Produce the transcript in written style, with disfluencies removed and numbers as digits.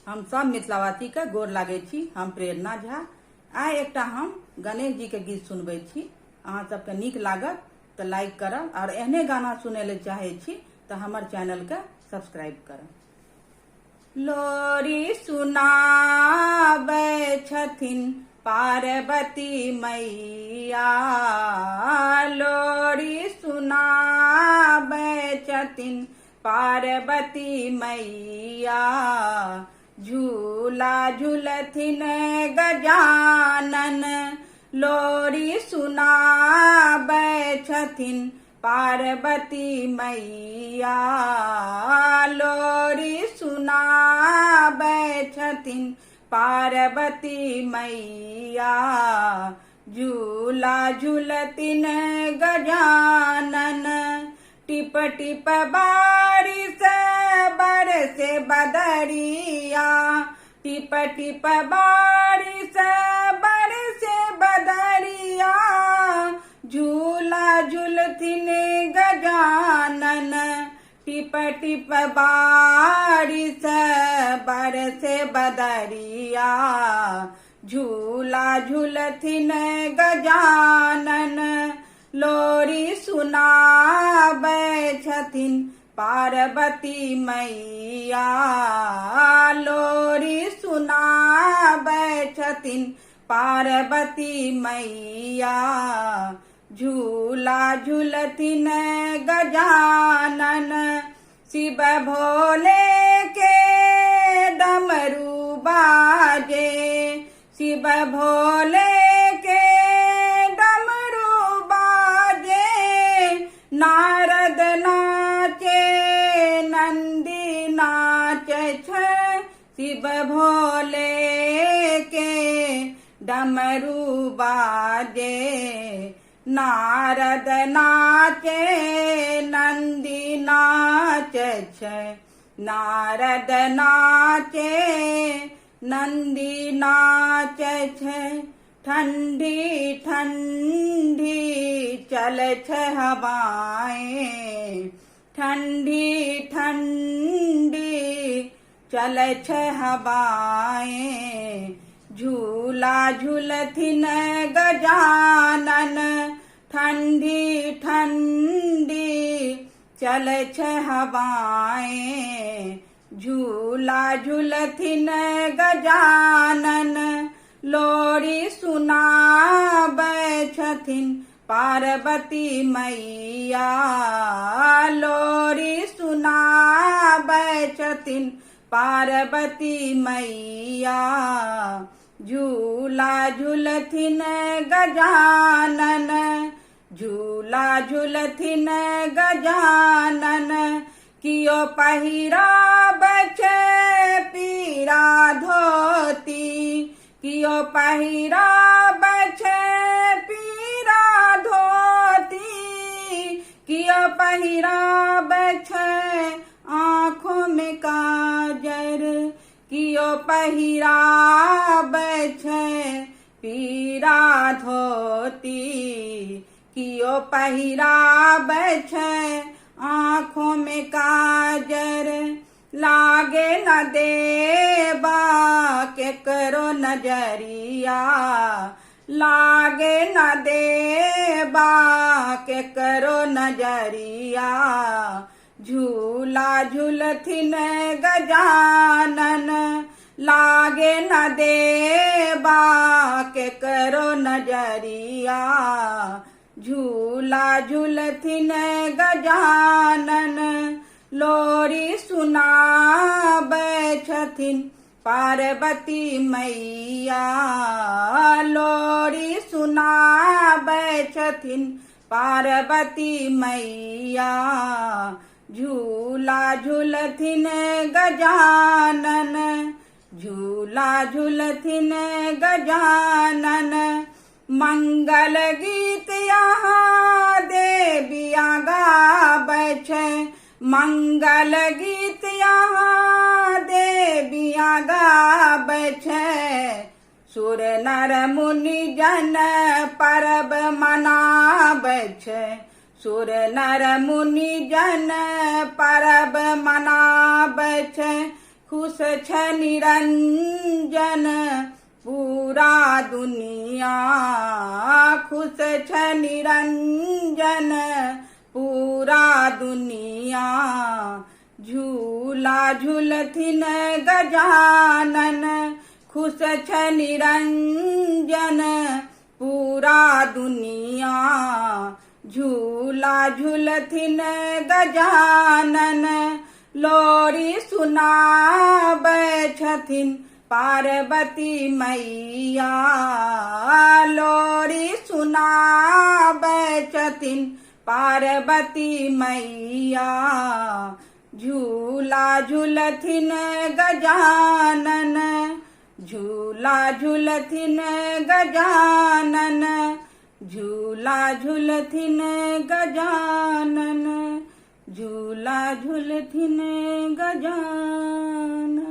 हम सब मिथिलावासी के गोर लागे छी। हम प्रेरणा झा। आइ एकटा हम गणेश जी के गीत सुनबे छी। अहाँ सबके नीक लागत तो लाइक करब, और एहने गाना सुने ले चाहे छी तो हमर चैनल के सब्सक्राइब करब। लोरी सुनाबे छथिन पार्वती मैया, लोरी सुनाबे छथिन पार्वती मैया, झूला झूलथिन गजानन। लोरी सुनाबे छथिन पार्वती मैया, लोरी सुनाबे छथिन पार्वती मैया, झूला झूलथिन गजानन। टिप टिप बारिश बरसे बदरिया, टिप टिप बारिश बरसे बदरिया, झूला झूलथिन गजानन। टिप टिप बारिश बरसे बदरिया, झूला झूलथिन गजानन। लोरी सुनाबे छथिन पार्वती मैया, लोरी सुनाबे छथिन पार्वती मैया, झूला झूलथिन गजानन। शिव भोले के डमरू बाजे, शिव भोले के डमरू बाजे, नारद नाचे नंदी नाचे छे। शिव भोले के डमरू बाजे, नारद नाचे नंदी नाचे छे। नारद नाचे नंदी नाचे छे। ठंडी ठंडी चले छे हवाएं, ठंडी ठंडी चले छे हवाएं, झूला झूलथिन गजानन। ठंडी ठंडी चले छे हवाएं, झूला झूलथिन गजानन। लोरी सुनाबे छथिन पार्वती मैया, लोरी सुनाबे छथिन पार्वती मैया, झूला झूलथिन गजानन। झूला झूलथिन गजानन। कियो पहिराबे छे पीरा धोती, कियो पहिराबे छे पीरा धोती, कियो पहिराबे छे आँखों में काजर, कियो पहिराबे छे पीरा धोती, कियो पहिराबे छे आँखों में काजर। लागे न देबा केकरो नजरिया, लागे न देबा केकरो नजरिया, झूला झूलथिन गजानन। लागे न देबा केकरो नजरिया, झूला झूलथिन गजानन। लोरी सुनाबे छथिन पार्वती मैया, लोरी सुनाबे छथिन पार्वती मैया, झूला झूलथिन गजानन। झूला झूलथिन गजानन। मंगल गीत यहाँ देविया गाबै छै, मंगल गीत यहाँ देविया गाबै छै। सुर नर मुनि जन परब मनाबै छै, सुर नर मुनि जन परब मनाबै छै। खुश छ निरंजन पूरा दुनिया, खुश छ निरंजन पूरा दुनिया। झूला झूलथिन गजानन खुश छ निरंजन पूरा दुनिया। झूला झूलथिन गजानन लोरी सुनाबै छथिन पार्वती मैया, लोरी सुनाबै छथिन पार्वती मैया। झूला झूलथिन गजानन, झूला झूलथिन गजानन, झूला झूलथिन गजानन, झूला झूलथिन गजानन।